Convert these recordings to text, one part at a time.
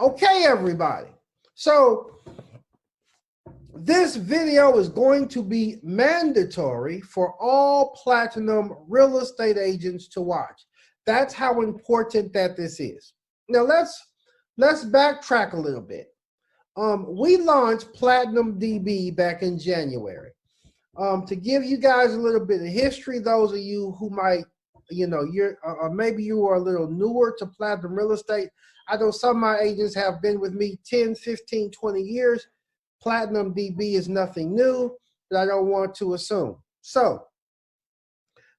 Okay, everybody. So this video is going to be mandatory for all platinum real estate agents to watch. That's how important that this is. Now let's backtrack a little bit. We launched Platinum DB back in January. To give you guys a little bit of history, those of you who might, maybe you are a little newer to platinum real estate. I know some of my agents have been with me 10, 15, 20 years. Platinum DB is nothing new, but I don't want to assume. So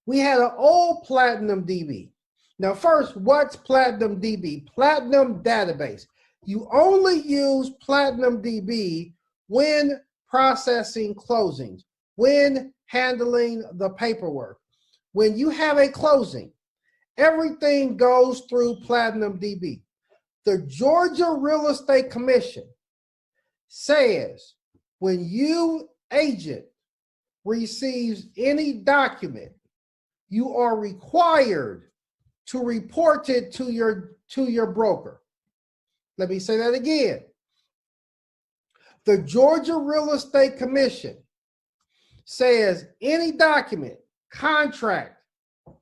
we had an old Platinum DB. Now first, what's Platinum DB? Platinum database. You only use Platinum DB when processing closings, when handling the paperwork. When you have a closing, everything goes through Platinum DB. The Georgia Real Estate Commission says when you agent receives any document, you are required to report it to your broker. Let me say that again. The Georgia Real Estate Commission says any document, contract,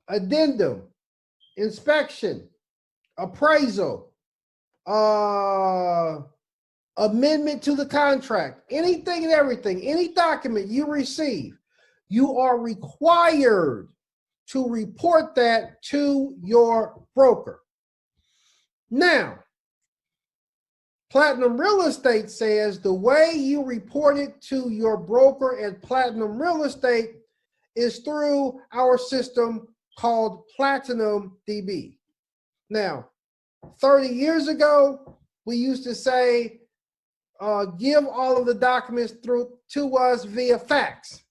addendum, inspection, appraisal, amendment to the contract, anything and everything, any document you receive, you are required to report that to your broker. Now, Platinum Real Estate says the way you report it to your broker at Platinum Real Estate is through our system called Platinum DB. Now, 30 years ago, we used to say, give all of the documents to us via fax.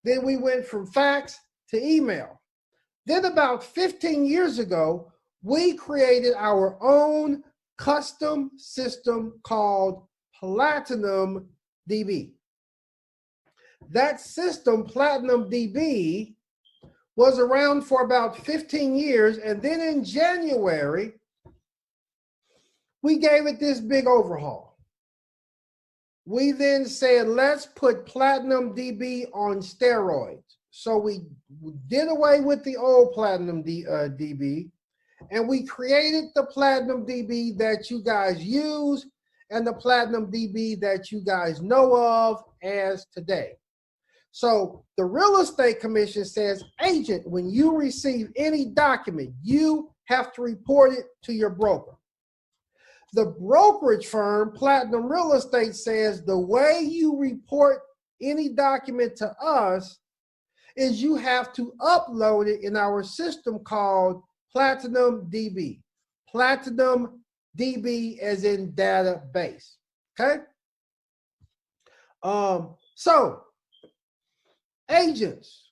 Then we went from fax to email. Then about 15 years ago, we created our own custom system called Platinum DB. That system, Platinum DB, was around for about 15 years, and then in January, we gave it this big overhaul. We then said, let's put Platinum DB on steroids. So we did away with the old Platinum DB, and we created the Platinum DB that you guys use and the Platinum DB that you guys know of as today. So the Real Estate Commission says, agent, when you receive any document, you have to report it to your broker. The brokerage firm, Platinum Real Estate, says the way you report any document to us is you have to upload it in our system called Platinum DB. Platinum DB as in database. Okay? So agents,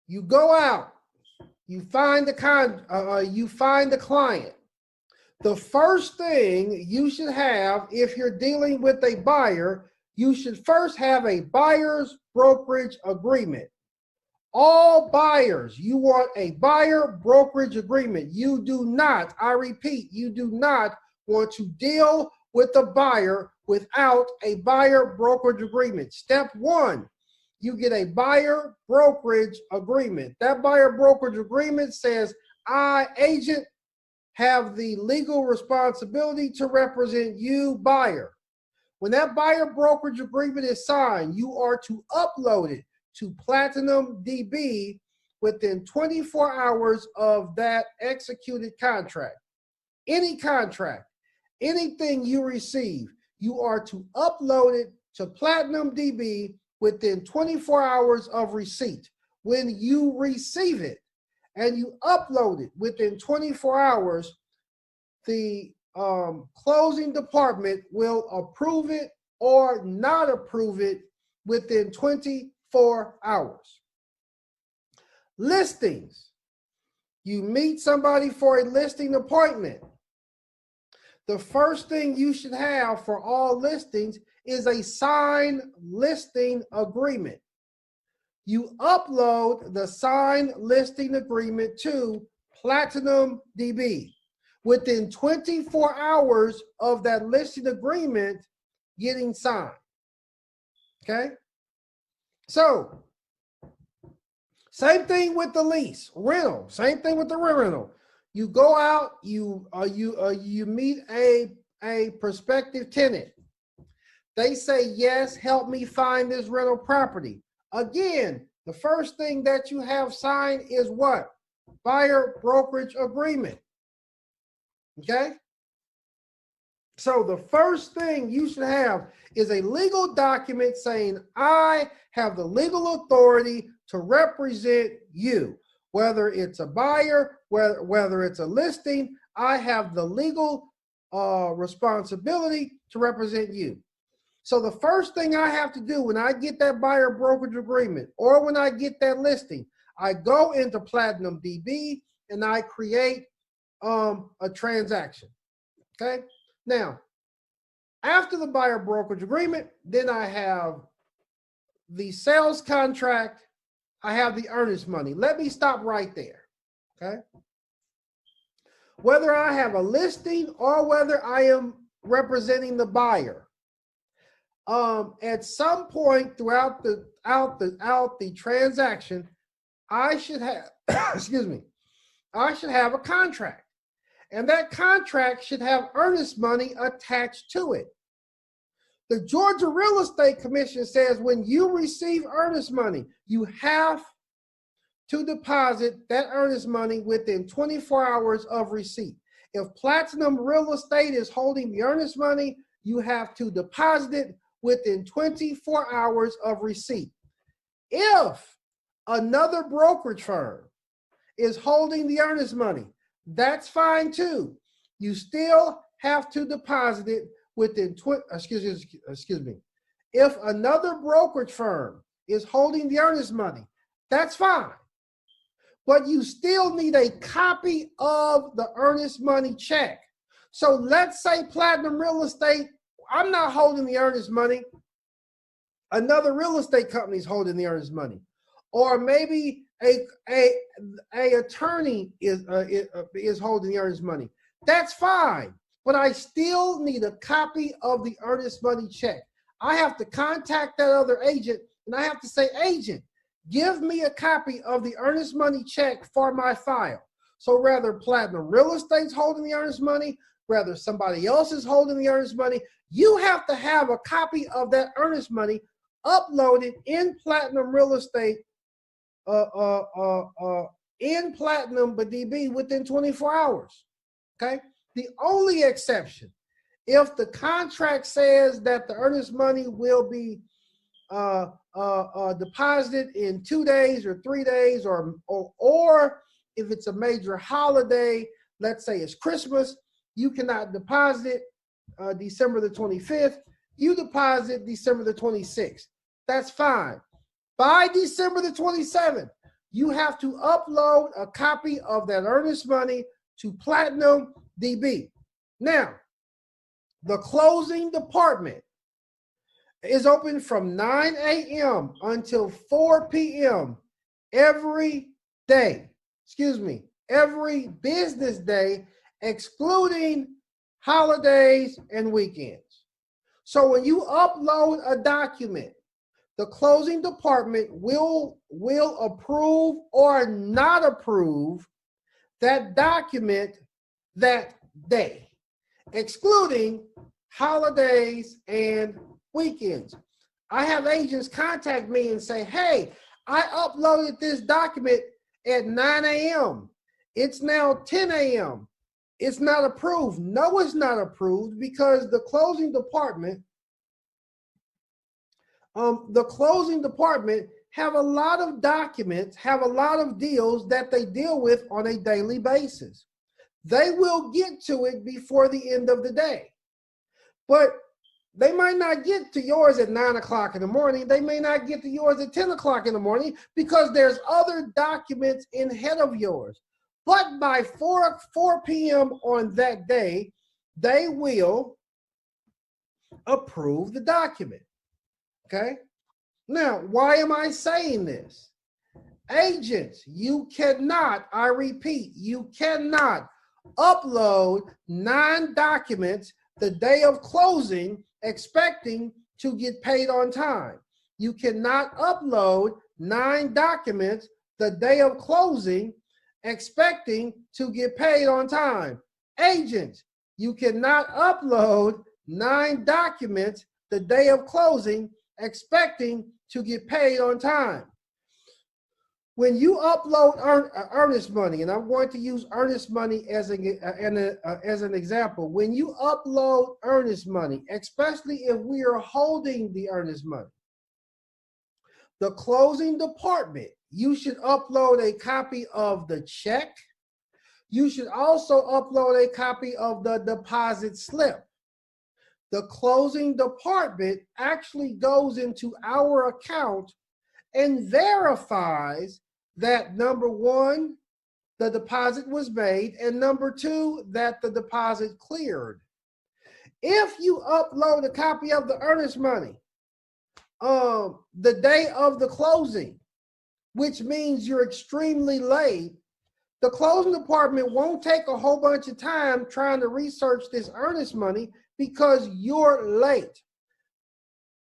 you go out, you find the client. The first thing you should have, if you're dealing with a buyer, you should first have a buyer's brokerage agreement. All buyers, you want a buyer brokerage agreement. You do not, I repeat, you do not want to deal with a buyer without a buyer brokerage agreement. Step one, you get a buyer brokerage agreement. That buyer brokerage agreement says, I, agent, have the legal responsibility to represent you, buyer. When that buyer brokerage agreement is signed, you are to upload it to Platinum DB within 24 hours of that executed contract. Any contract, anything you receive, you are to upload it to Platinum DB within 24 hours of receipt. When you receive it and you upload it within 24 hours, the closing department will approve it or not approve it within 24 hours. Listings. You meet somebody for a listing appointment. The first thing you should have for all listings is a signed listing agreement. You upload the signed listing agreement to Platinum DB. within 24 hours of that listing agreement getting signed. Okay? So, same thing with the lease, rental. Same thing with the rental. You go out, you meet a prospective tenant. They say, yes, help me find this rental property. Again, the first thing that you have signed is what? Buyer brokerage agreement. Okay? So the first thing you should have is a legal document saying, I have the legal authority to represent you. Whether it's a buyer, whether it's a listing, I have the legal responsibility to represent you. So the first thing I have to do when I get that buyer brokerage agreement or when I get that listing, I go into Platinum DB and I create a transaction. Okay? Now, after the buyer brokerage agreement, then I have the sales contract, I have the earnest money. Let me stop right there. Okay? Whether I have a listing or whether I am representing the buyer, at some point throughout the transaction, I should have excuse me, I should have a contract. And that contract should have earnest money attached to it. The Georgia Real Estate Commission says when you receive earnest money, you have to deposit that earnest money within 24 hours of receipt. If Platinum Real Estate is holding the earnest money, you have to deposit it within 24 hours of receipt. If another brokerage firm is holding the earnest money, that's fine too. You still have to deposit it within excuse me. If another brokerage firm is holding the earnest money, that's fine. But you still need a copy of the earnest money check. So let's say Platinum Real Estate, I'm not holding the earnest money. Another real estate company is holding the earnest money. Or maybe a attorney is holding the earnest money. That's fine, but I still need a copy of the earnest money check. I have to contact that other agent and I have to say, agent, give me a copy of the earnest money check for my file. So rather Platinum Real Estate's holding the earnest money, rather somebody else is holding the earnest money, you have to have a copy of that earnest money uploaded in Platinum Real Estate in Platinum but DB within 24 hours. Okay? The only exception, if the contract says that the earnest money will be deposited in 2 days or 3 days, or if it's a major holiday, let's say it's Christmas, you cannot deposit it December the 25th. You deposit December the 26th. That's fine. By December the 27th, you have to upload a copy of that earnest money to Platinum DB. Now, the closing department is open from 9 a.m. until 4 p.m. every day. Every business day, excluding holidays and weekends. So when you upload a document, the closing department will approve or not approve that document that day, excluding holidays and weekends. I have agents contact me and say, hey, I uploaded this document at 9 a.m. It's now 10 a.m. It's not approved. No, it's not approved because the closing department have a lot of documents, have a lot of deals that they deal with on a daily basis. They will get to it before the end of the day. But they might not get to yours at 9 o'clock in the morning. They may not get to yours at 10 o'clock in the morning because there's other documents ahead of yours. But by 4 p.m. on that day, they will approve the document. Okay? Now, why am I saying this? Agents, you cannot, I repeat, you cannot upload 9 documents the day of closing expecting to get paid on time. You cannot upload 9 documents the day of closing expecting to get paid on time. Agents, you cannot upload 9 documents the day of closing expecting to get paid on time. When you upload earnest money, and I'm going to use earnest money as an example, when you upload earnest money, especially if we are holding the earnest money, the closing department, you should upload a copy of the check. You should also upload a copy of the deposit slip. The closing department actually goes into our account and verifies that, number one, the deposit was made, and number two, that the deposit cleared. If you upload a copy of the earnest money the day of the closing, which means you're extremely late, the closing department won't take a whole bunch of time trying to research this earnest money because you're late.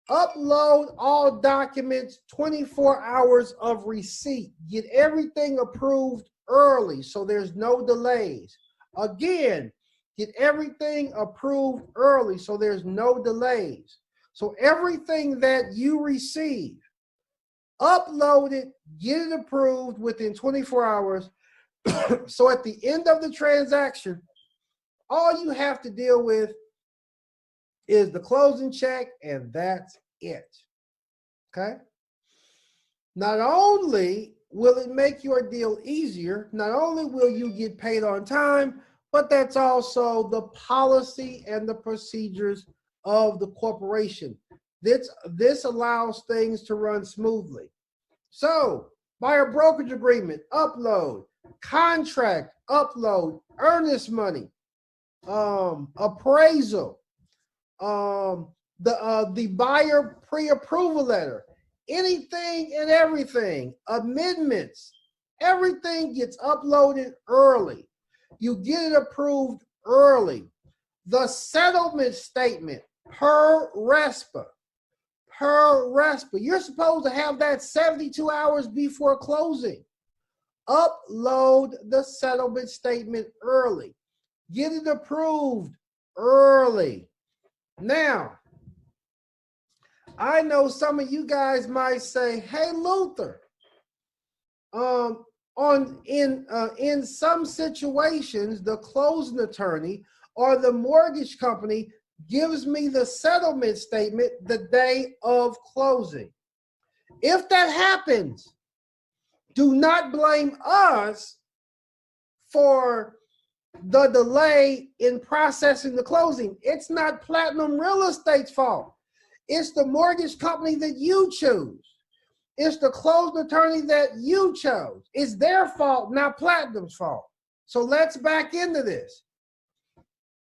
Upload all documents 24 hours of receipt. Get everything approved early so there's no delays. Again, get everything approved early so there's no delays. So everything that you receive, upload it, get it approved within 24 hours. So at the end of the transaction, all you have to deal with is the closing check, and that's it. Okay? Not only will it make your deal easier, not only will you get paid on time, but that's also the policy and the procedures of the corporation. This allows things to run smoothly. So, buyer brokerage agreement, upload, contract, upload, earnest money, appraisal, the buyer pre-approval letter, anything and everything, amendments, everything gets uploaded early. You get it approved early. The settlement statement per RESPA. You're supposed to have that 72 hours before closing. Upload the settlement statement early. Get it approved early. Now, I know some of you guys might say, "Hey, Luther, in some situations, the closing attorney or the mortgage company gives me the settlement statement the day of closing." If that happens, do not blame us for the delay in processing the closing. It's not Platinum Real Estate's fault. It's the mortgage company that you choose. It's the closing attorney that you chose. It's their fault, not Platinum's fault. So let's back into this.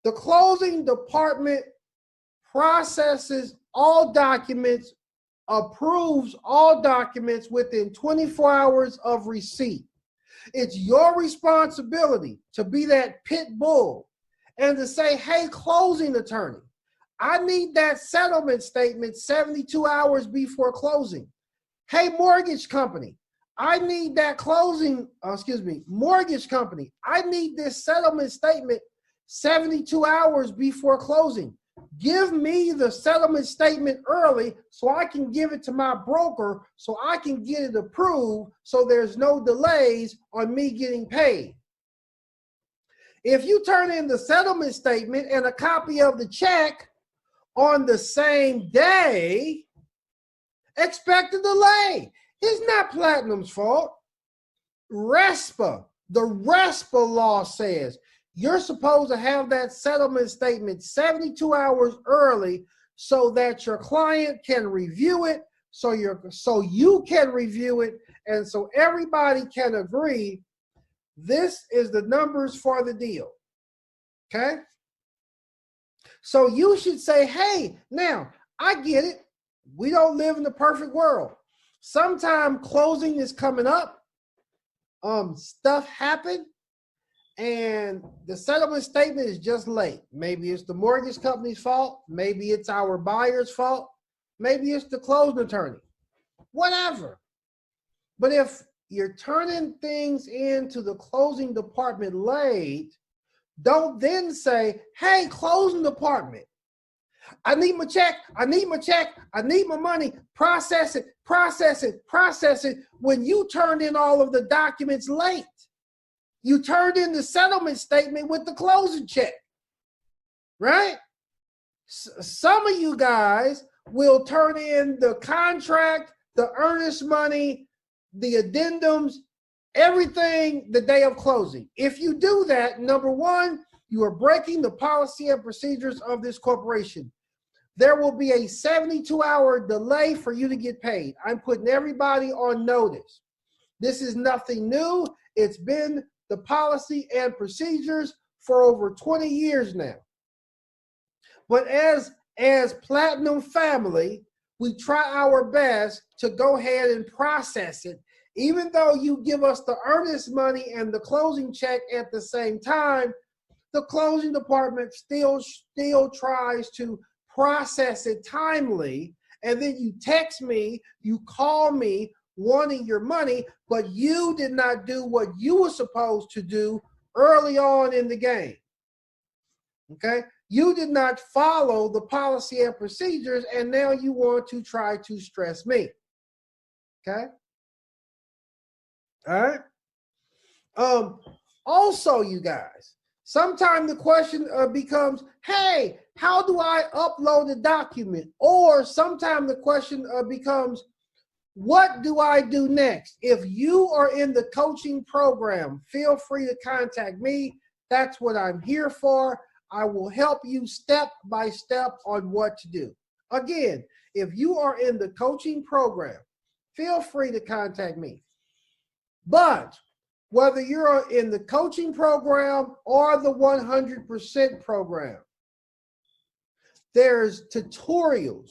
The closing department processes all documents, approves all documents within 24 hours of receipt. It's your responsibility to be that pit bull and to say, "Hey, closing attorney, I need that settlement statement 72 hours before closing. Hey, mortgage company, I need that mortgage company, I need this settlement statement 72 hours before closing. Give me the settlement statement early so I can give it to my broker so I can get it approved so there's no delays on me getting paid." If you turn in the settlement statement and a copy of the check on the same day, expect a delay. It's not Platinum's fault. RESPA, the RESPA law says you're supposed to have that settlement statement 72 hours early so that your client can review it, so you can review it, and so everybody can agree this is the numbers for the deal. Okay? So you should say, "Hey, now, I get it. We don't live in the perfect world. Sometime closing is coming up. Stuff happened. and the settlement statement is just late. Maybe it's the mortgage company's fault. Maybe it's our buyer's fault. Maybe it's the closing attorney. Whatever. But if you're turning things into the closing department late, don't then say, hey, closing department, I need my check, I need my check, I need my money, process it, process it, process it, when you turned in all of the documents late. You turned in the settlement statement with the closing check, right? Some of you guys will turn in the contract, the earnest money, the addendums, everything the day of closing. If you do that, number one, you are breaking the policy and procedures of this corporation. There will be a 72-hour delay for you to get paid. I'm putting everybody on notice. This is nothing new. It's been the policy and procedures for over 20 years now. But as Platinum family, we try our best to go ahead and process it. Even though you give us the earnest money and the closing check at the same time, the closing department still tries to process it timely. And then you text me, you call me wanting your money, but you did not do what you were supposed to do early on in the game. Okay? You did not follow the policy and procedures, and now you want to try to stress me. Okay? All right? Also, you guys, sometimes the question becomes, hey, how do I upload a document? Or sometimes the question becomes, what do I do next? If you are in the coaching program, feel free to contact me. That's what I'm here for. I will help you step by step on what to do. Again, if you are in the coaching program, feel free to contact me. But whether you're in the coaching program or the 100% program, there's tutorials.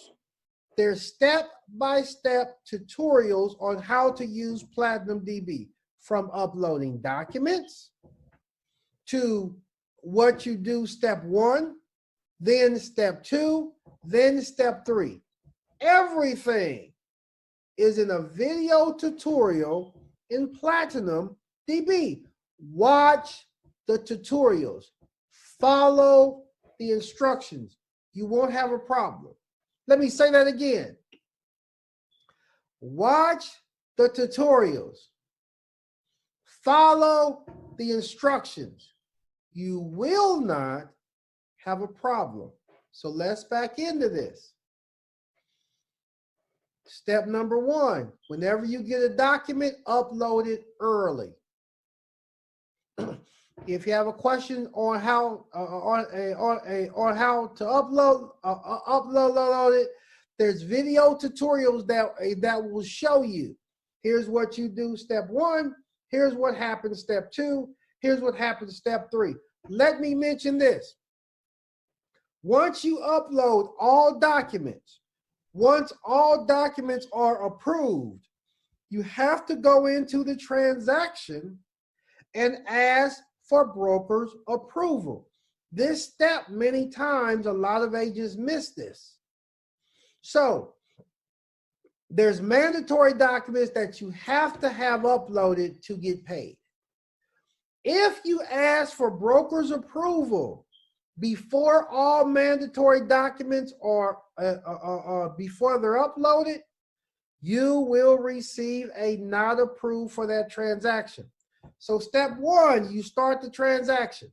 There's step-by-step tutorials on how to use Platinum DB, from uploading documents to what you do step 1, then step 2, then step 3. Everything is in a video tutorial in Platinum DB. Watch the tutorials. Follow the instructions. You won't have a problem. Let me say that again. Watch the tutorials. Follow the instructions. You will not have a problem. So let's back into this. Step number 1, whenever you get a document, upload it early. If you have a question on how on how to upload it, there's video tutorials that will show you. Here's what you do step 1. Here's what happens step 2. Here's what happens step 3. Let me mention this. Once you upload all documents, once all documents are approved, you have to go into the transaction and ask for broker's approval. This step, many times, a lot of agents miss this. So there's mandatory documents that you have to have uploaded to get paid. If you ask for broker's approval before all mandatory documents are before they're uploaded, you will receive a not approved for that transaction. So step 1, you start the transaction.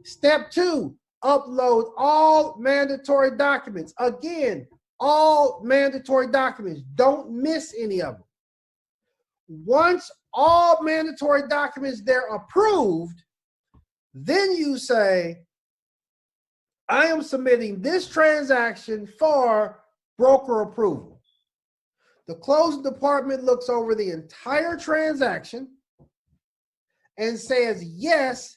Step 2, upload all mandatory documents. Again, all mandatory documents. Don't miss any of them. Once all mandatory documents they're approved, then you say, I am submitting this transaction for broker approval. The closing department looks over the entire transaction and says, yes,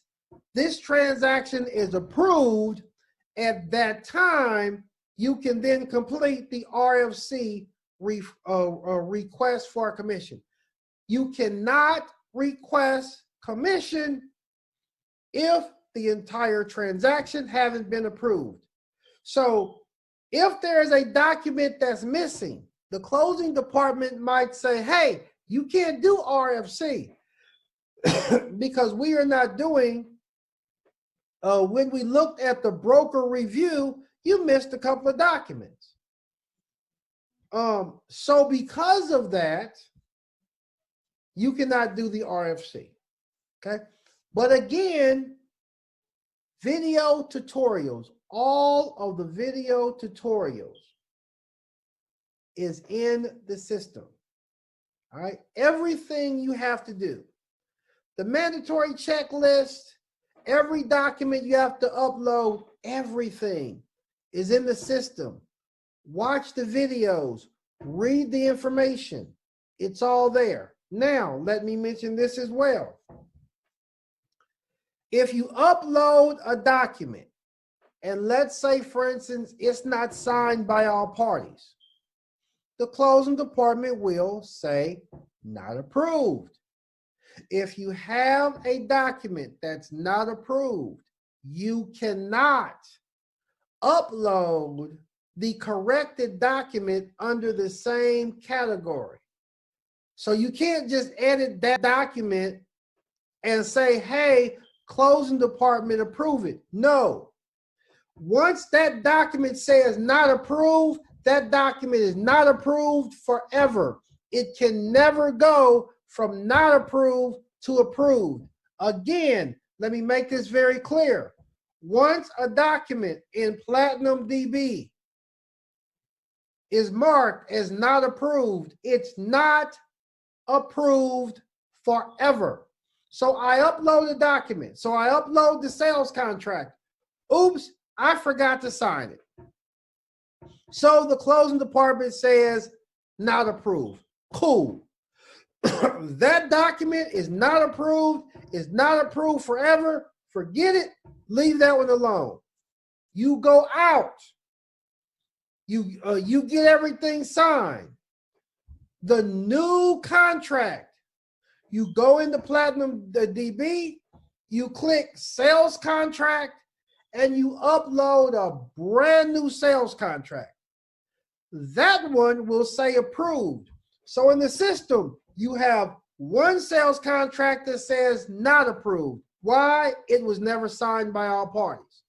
this transaction is approved. At that time, you can then complete the RFC request for commission. You cannot request commission if the entire transaction hasn't been approved. So if there's a document that's missing, the closing department might say, hey, you can't do RFC because we are not doing, when we looked at the broker review, you missed a couple of documents. So because of that, you cannot do the RFC, okay? But again, video tutorials, all of the video tutorials is in the system, all right? Everything you have to do, the mandatory checklist, every document you have to upload, everything is in the system. Watch the videos, read the information. It's all there. Now, let me mention this as well. If you upload a document, and let's say, for instance, it's not signed by all parties, the closing department will say, not approved. If you have a document that's not approved, you cannot upload the corrected document under the same category. So you can't just edit that document and say, hey, closing department, approve it. No. Once that document says not approved, that document is not approved forever. It can never go from not approved to approved. Again, let me make this very clear. Once a document in Platinum DB is marked as not approved, it's not approved forever. So I upload a document. So I upload the sales contract. Oops, I forgot to sign it. So the closing department says not approved. Cool. That document is not approved. It's not approved forever. Forget it. Leave that one alone. You go out. You get everything signed. The new contract. You go into Platinum DB. You click sales contract, and you upload a brand new sales contract. That one will say approved. So in the system, you have one sales contract that says not approved. Why? It was never signed by all parties.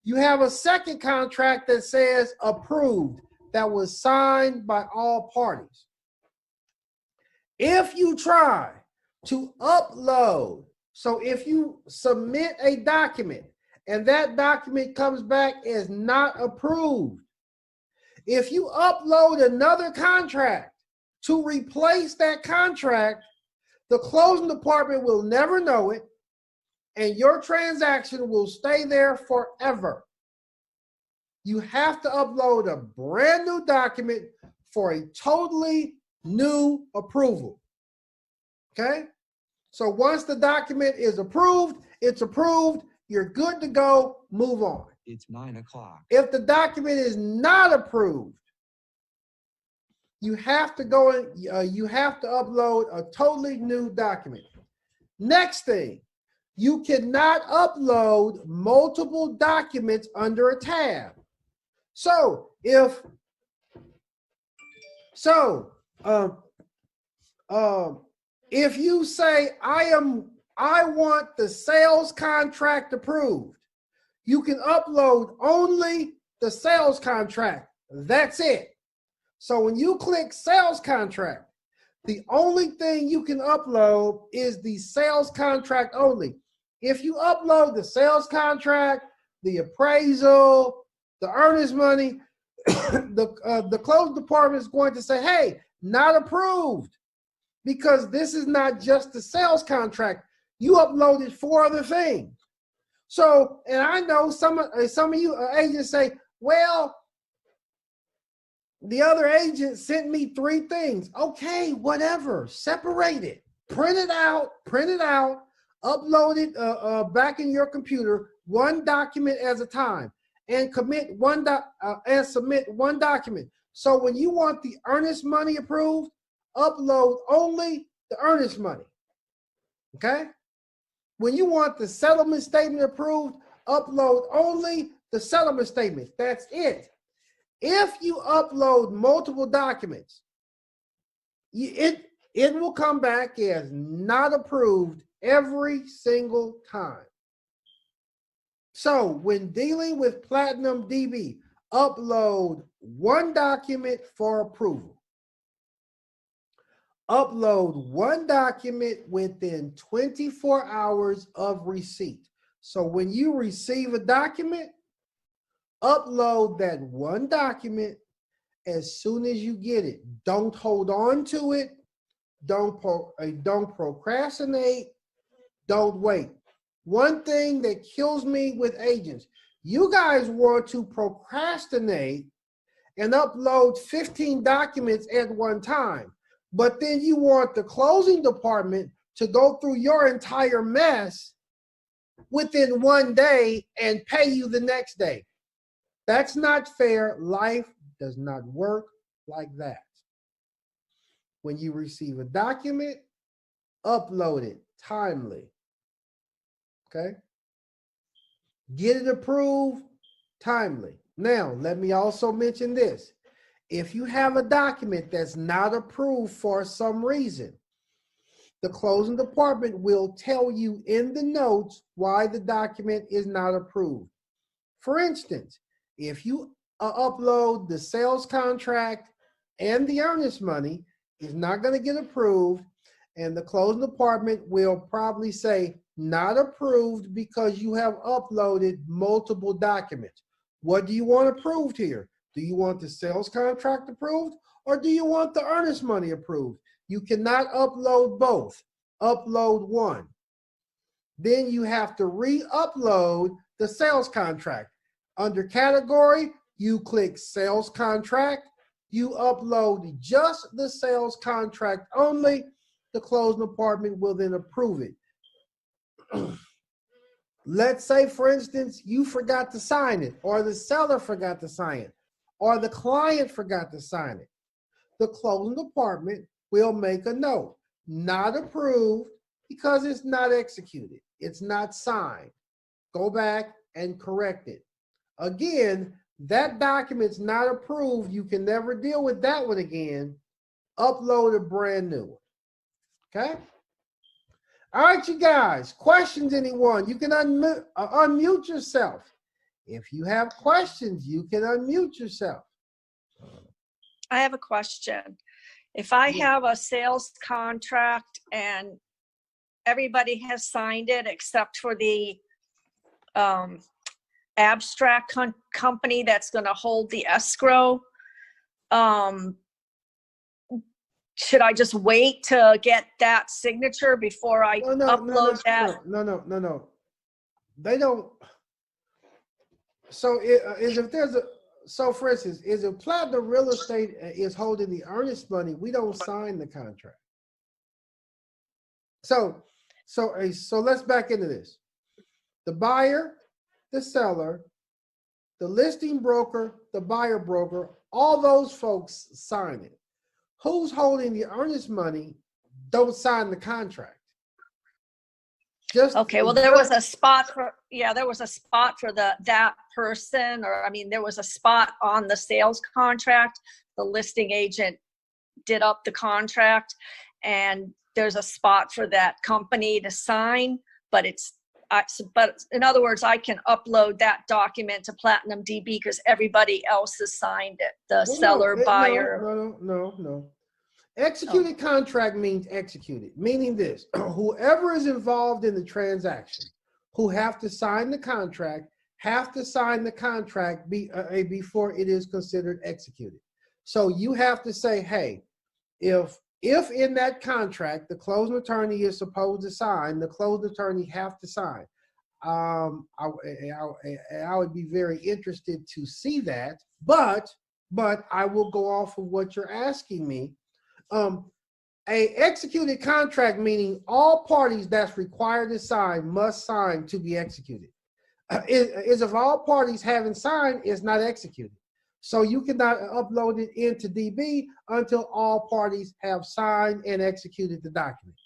You have a second contract that says approved, that was signed by all parties. If you try to upload, so if you submit a document and that document comes back as not approved, if you upload another contract to replace that contract, the closing department will never know it, and your transaction will stay there forever. You have to upload a brand new document for a totally new approval. Okay? So once the document is approved, it's approved, you're good to go, move on. It's 9 o'clock. If the document is not approved, you have to go and you have to upload a totally new document. Next thing, you cannot upload multiple documents under a tab. So if you say I want the sales contract approved, you can upload only the sales contract. That's it. So when you click sales contract, the only thing you can upload is the sales contract only. If you upload the sales contract, the appraisal, the earnest money, the closing department is going to say, hey, not approved, because this is not just the sales contract. You uploaded 4 other things. So, and I know some of you agents say, well, the other agent sent me 3 things. Okay, whatever, separate it, print it out, upload it back in your computer, one document at a time, and submit one document. So when you want the earnest money approved, upload only the earnest money. Okay? When you want the settlement statement approved, upload only the settlement statement. That's it. If you upload multiple documents, it will come back as not approved every single time. So when dealing with Platinum DB, upload one document for approval. Upload one document within 24 hours of receipt. So when you receive a document, upload that one document as soon as you get it. Don't hold on to it. Don't procrastinate. Don't wait. One thing that kills me with agents, you guys want to procrastinate and upload 15 documents at one time, but then you want the closing department to go through your entire mess within one day and pay you the next day. That's not fair. Life does not work like that. When you receive a document, upload it timely. Okay? Get it approved timely. Now, let me also mention this. If you have a document that's not approved for some reason, the closing department will tell you in the notes why the document is not approved. For instance, if you upload the sales contract and the earnest money, it's not going to get approved, and the closing department will probably say not approved because you have uploaded multiple documents. What do you want approved here? Do you want the sales contract approved, or do you want the earnest money approved? You cannot upload both. Upload one. Then you have to re-upload the sales contract. Under category, you click sales contract. You upload just the sales contract only. The closing department will then approve it. Let's say, for instance, you forgot to sign it, or the seller forgot to sign it, or the client forgot to sign it. The closing department will make a note, not approved because it's not executed. It's not signed. Go back and correct it. Again, that document's not approved. You can never deal with that one again. Upload a brand new one. Okay? All right, you guys. Questions, anyone? You can unmute yourself. If you have questions, you can unmute yourself. I have a question. If I have a sales contract and everybody has signed it except for the abstract company that's going to hold the escrow, should I just wait to get that signature before I upload that? No. They don't. So for instance, if Platinum Real Estate is holding the earnest money, we don't sign the contract. So let's back into this. The buyer, the seller, the listing broker, the buyer broker, all those folks sign it. Who's holding the earnest money don't sign the contract. Okay, well, there was a spot for that person, or I mean, there was a spot on the sales contract. The listing agent did up the contract, and there's a spot for that company to sign. But in other words, I can upload that document to Platinum DB because everybody else has signed it. The seller, buyer. No. Executed contract means executed, meaning this: whoever is involved in the transaction, who have to sign the contract, before it is considered executed. So you have to say, hey, if in that contract the closing attorney is supposed to sign, the closing attorney have to sign. I would be very interested to see that, but I will go off of what you're asking me. A executed contract, meaning all parties that's required to sign must sign to be executed. Is if all parties haven't signed, it's not executed. So you cannot upload it into DB until all parties have signed and executed the document.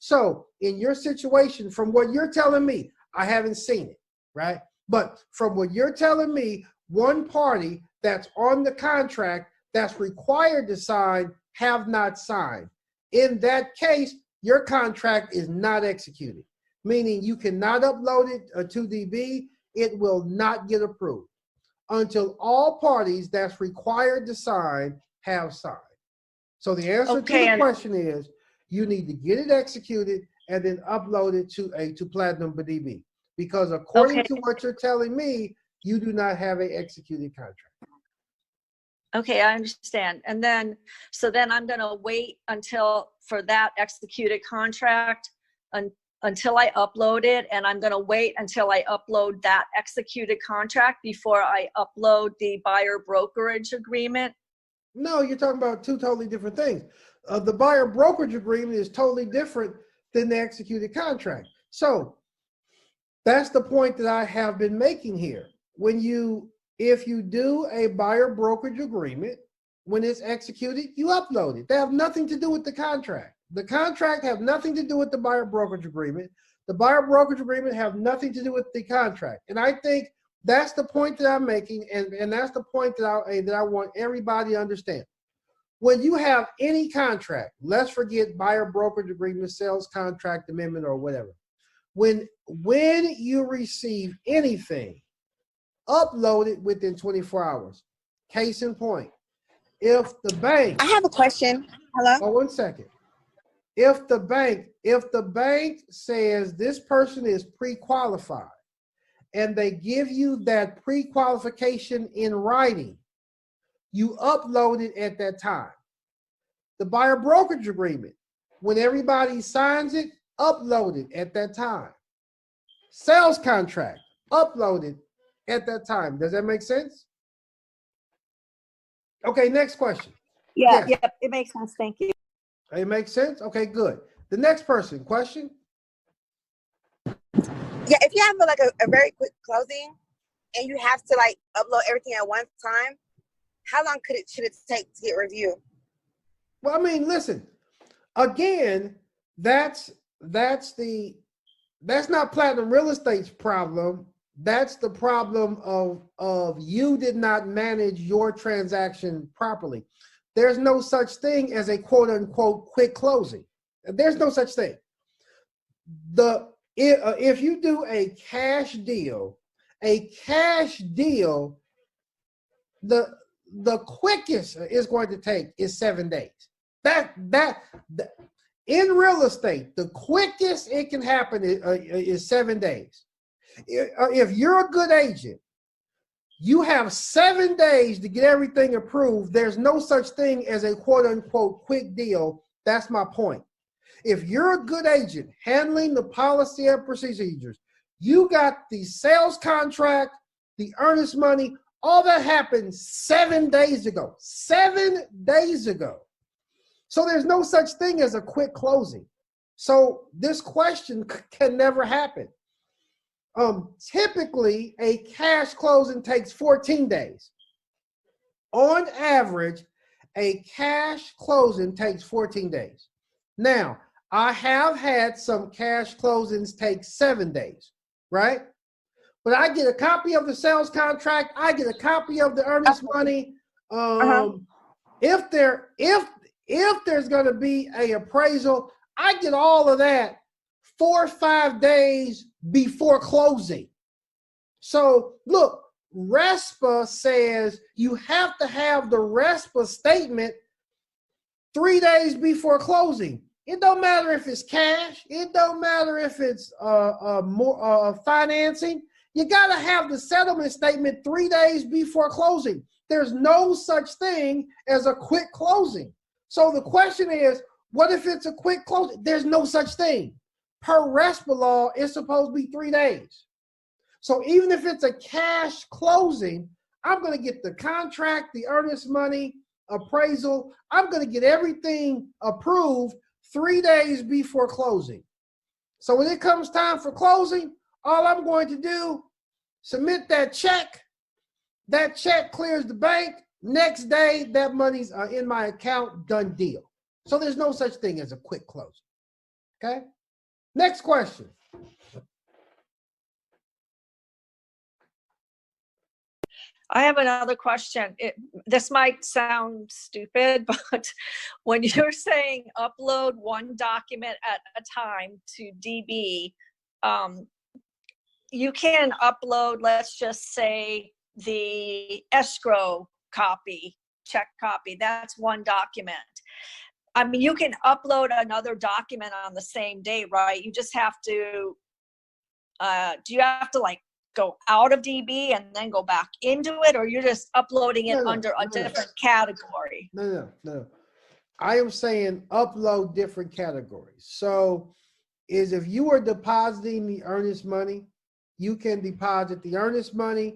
So in your situation, from what you're telling me, I haven't seen it, right? But from what you're telling me, one party that's on the contract that's required to sign have not signed. In that case, your contract is not executed, meaning you cannot upload it to DB. It will not get approved until all parties that's required to sign have signed. So the answer to the question is you need to get it executed and then upload it to Platinum DB. Because according to what you're telling me, you do not have an executed contract. Okay, I understand. And then, so then I'm going to wait for that executed contract until I upload it. And I'm going to wait until I upload that executed contract before I upload the buyer brokerage agreement. No, you're talking about two totally different things. The buyer brokerage agreement is totally different than the executed contract. So that's the point that I have been making here. If you do a buyer brokerage agreement, when it's executed, you upload it. They have nothing to do with the contract. The contract have nothing to do with the buyer brokerage agreement. The buyer brokerage agreement have nothing to do with the contract. And I think that's the point that I'm making, and that's the point that I want everybody to understand. When you have any contract, let's forget buyer brokerage agreement, sales contract amendment, or whatever. When you receive anything, upload it within 24 hours. Case in point, if the bank— I have a question. Hello? Oh, 1 second. If the bank says this person is pre-qualified and they give you that pre-qualification in writing, you upload it at that time. The buyer brokerage agreement, when everybody signs it, upload it at that time. Sales contract, upload it at that time. Does that make sense? Okay, next question. Yeah, yes. Yep, it makes sense. Thank you. It makes sense? Okay, good. The next person, question? Yeah, if you have a very quick closing and you have to upload everything at one time, how long should it take to get review? Well, I mean, listen, again, that's not Platinum Real Estate's problem. That's the problem of you did not manage your transaction properly. There's no such thing as a quote unquote quick closing. There's no such thing. If you do a cash deal, the quickest it's going to take is 7 days. That in real estate, the quickest it can happen is 7 days. If you're a good agent, you have 7 days to get everything approved. There's no such thing as a quote unquote quick deal. That's my point. If you're a good agent handling the policy and procedures, you got the sales contract, the earnest money, all that happened 7 days ago. 7 days ago. So there's no such thing as a quick closing. So this question can never happen. Typically, a cash closing takes 14 days. On average, a cash closing takes 14 days. Now, I have had some cash closings take 7 days, right? But I get a copy of the sales contract. I get a copy of the earnest money. If there's going to be an appraisal, I get all of that 4 or 5 days before closing. So look, RESPA says you have to have the RESPA statement 3 days before closing. It don't matter if it's cash. It don't matter if it's financing. You got to have the settlement statement 3 days before closing. There's no such thing as a quick closing. So the question is, what if it's a quick closing? There's no such thing. Per RESPA law, it's supposed to be 3 days. So even if it's a cash closing, I'm going to get the contract, the earnest money, appraisal. I'm going to get everything approved 3 days before closing. So when it comes time for closing, all I'm going to do, submit that check. That check clears the bank. Next day, that money's in my account, done deal. So there's no such thing as a quick closing. Okay. Next question. I have another question. This might sound stupid, but when you're saying upload one document at a time to DB, you can upload, let's just say, the escrow copy, check copy. That's one document. I mean, you can upload another document on the same day, right? You just have to, do you have to like go out of DB and then go back into it, or you're just uploading it under a different category? No. I am saying upload different categories. So is if you are depositing the earnest money, you can deposit the earnest money.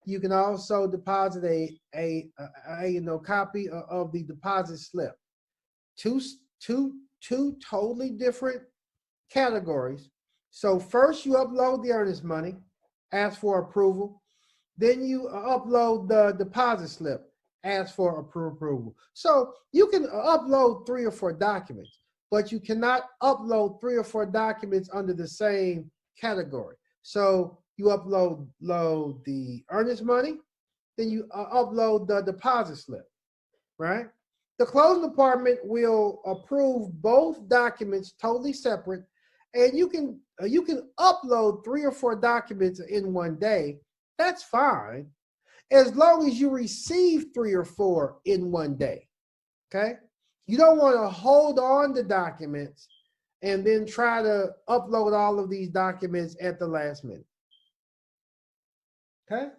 You can also deposit a copy of the deposit slip. Two totally different categories. So first you upload the earnest money, ask for approval. Then you upload the deposit slip, ask for approval. So you can upload 3 or 4 documents, but you cannot upload 3 or 4 documents under the same category. So you upload the earnest money, then you upload the deposit slip, right? The closing department will approve both documents totally separate, and you can upload 3 or 4 documents in one day. That's fine, as long as you receive 3 or 4 in one day. Okay, you don't want to hold on to documents and then try to upload all of these documents at the last minute. Okay,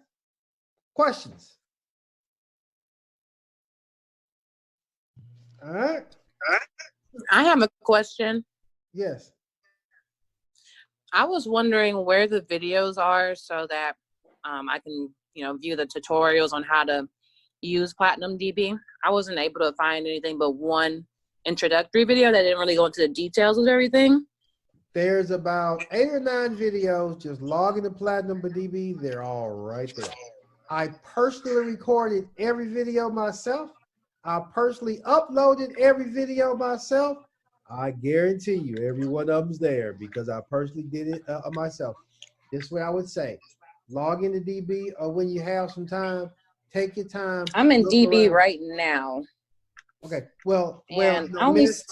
questions? All right. I have a question. Yes. I was wondering where the videos are so that I can, view the tutorials on how to use Platinum DB. I wasn't able to find anything but one introductory video that didn't really go into the details of everything. There's about 8 or 9 videos. Just log into Platinum DB. They're all right there. I personally recorded every video myself. I personally uploaded every video myself. I guarantee you every one of them's there because I personally did it myself. This is what I would say. Log into DB when you have some time. Take your time. I'm in DB right now. Okay. Well, Miss.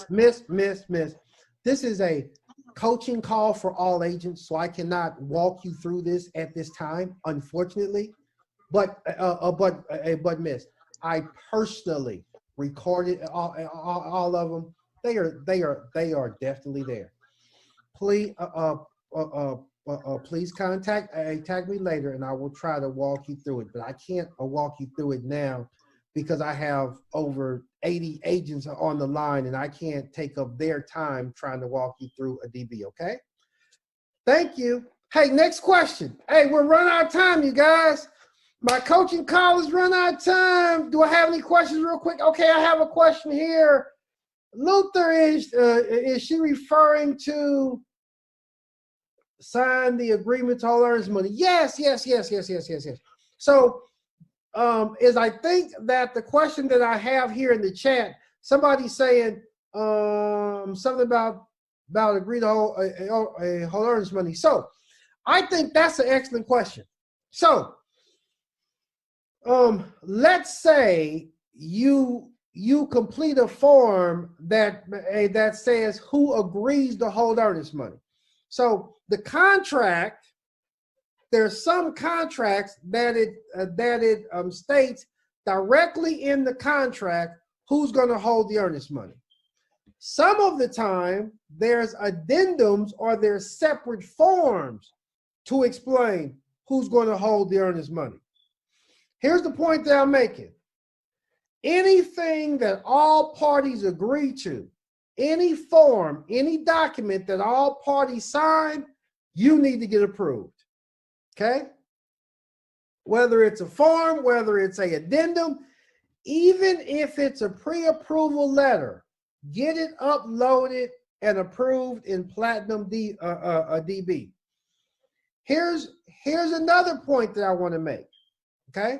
This is a coaching call for all agents, so I cannot walk you through this at this time, unfortunately. But Miss, I personally recorded all of them. They are definitely there. Please please tag me later, and I will try to walk you through it. But I can't walk you through it now because I have over 80 agents on the line, and I can't take up their time trying to walk you through a DB. Okay. Thank you. Hey, next question. Hey, we're running out of time, you guys. My coaching call is run out of time. Do I have any questions real quick? Okay, I have a question here. Luther, is she referring to sign the agreement to all earnest money? Yes. So is I think that the question that I have here in the chat, somebody's saying something about agree to hold earnest money. So I think that's an excellent question. So let's say you complete a form that says who agrees to hold earnest money. So the contract, there's some contracts that it states directly in the contract who's going to hold the earnest money. Some of the time there's addendums or there's separate forms to explain who's going to hold the earnest money. Here's the point that I'm making. Anything that all parties agree to, any form, any document that all parties sign, you need to get approved. Okay? Whether it's a form, whether it's a addendum, even if it's a pre-approval letter, get it uploaded and approved in Platinum DB. Here's another point that I want to make. Okay?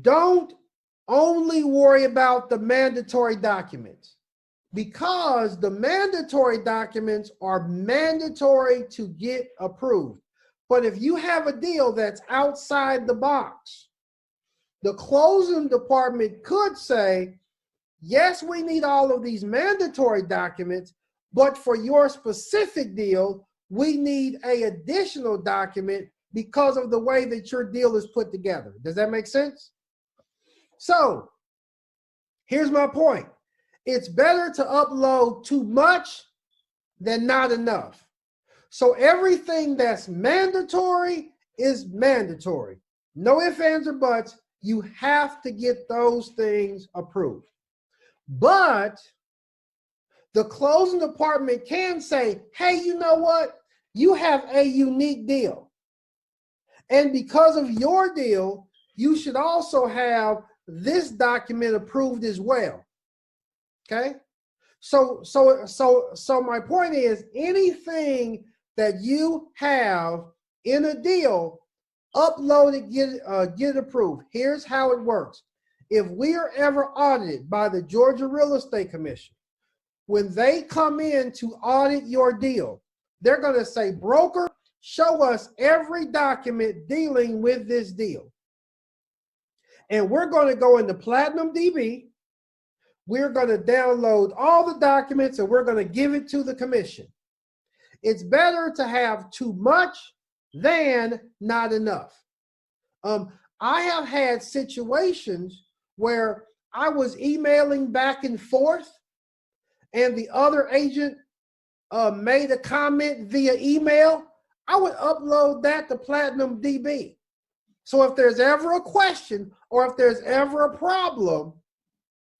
Don't only worry about the mandatory documents. because the mandatory documents are mandatory to get approved. But if you have a deal that's outside the box, the closing department could say, yes, we need all of these mandatory documents, but for your specific deal, we need an additional document because of the way that your deal is put together. Does that make sense? So here's my point. It's better to upload too much than not enough. So everything that's mandatory is mandatory. No ifs, ands, or buts. You have to get those things approved. But the closing department can say, hey, you know what? You have a unique deal. And because of your deal, you should also have this document approved as well. Okay? So my point is, anything that you have in a deal, upload it, get it approved. Here's how it works. If we are ever audited by the Georgia Real Estate Commission, when they come in to audit your deal, they're going to say, broker, show us every document dealing with this deal. And we're going to go into Platinum DB. We're going to download all the documents and we're going to give it to the commission. It's better to have too much than not enough. I have had situations where I was emailing back and forth and the other agent made a comment via email. I would upload that to Platinum DB. So if there's ever a question or if there's ever a problem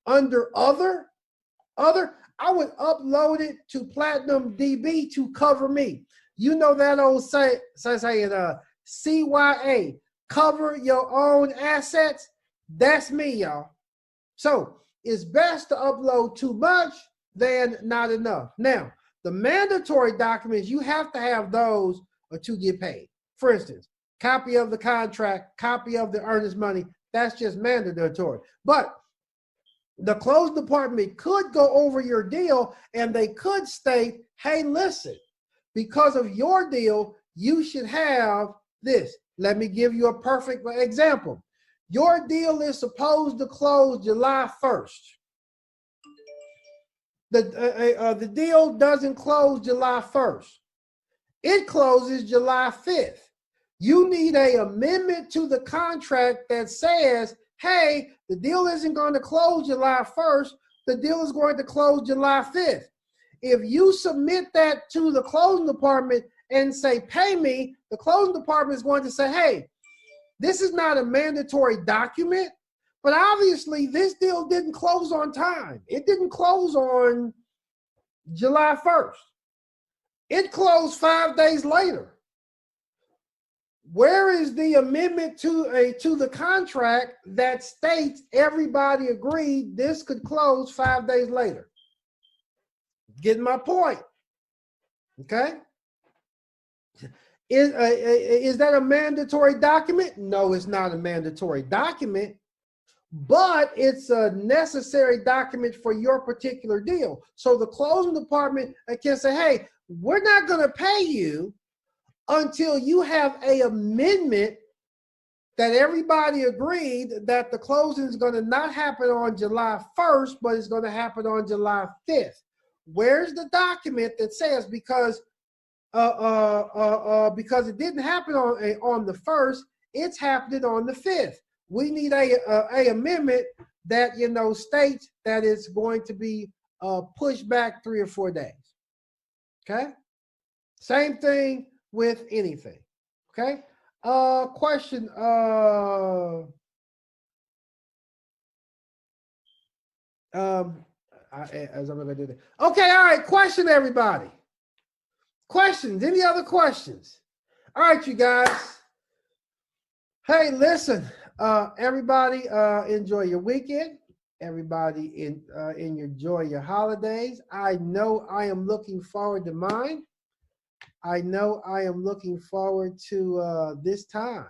under other, I would upload it to Platinum DB to cover me. You know that old saying, CYA, cover your own assets. That's me, y'all. So it's best to upload too much than not enough. Now, the mandatory documents, you have to have those to get paid. For instance, copy of the contract, copy of the earnest money, that's just mandatory. But the closing department could go over your deal and they could state, hey, listen, because of your deal, you should have this. Let me give you a perfect example. Your deal is supposed to close July 1st. The deal doesn't close July 1st. It closes July 5th. You need an amendment to the contract that says, hey, the deal isn't going to close July 1st. The deal is going to close July 5th. If you submit that to the closing department and say, pay me, the closing department is going to say, hey, this is not a mandatory document, but obviously this deal didn't close on time. It didn't close on July 1st. It closed 5 days later. Where is the amendment to the contract that states everybody agreed this could close 5 days later? Getting my point, okay? Is that a mandatory document? No, it's not a mandatory document, but it's a necessary document for your particular deal. So the closing department can say, hey, we're not going to pay you until you have an amendment that everybody agreed that the closing is going to not happen on July 1st, but it's going to happen on July 5th. Where's the document that says because it didn't happen on the 1st, it's happening on the 5th. We need a amendment that states that it's going to be pushed back 3 or 4 days. Okay. Same thing with anything. Okay. Question. As I'm gonna do that. Okay. All right. Question, everybody. Questions? Any other questions? All right, you guys. Hey, listen. Everybody, enjoy your weekend. Everybody, enjoy your holidays. I know I am looking forward to mine. I know I am looking forward to this time.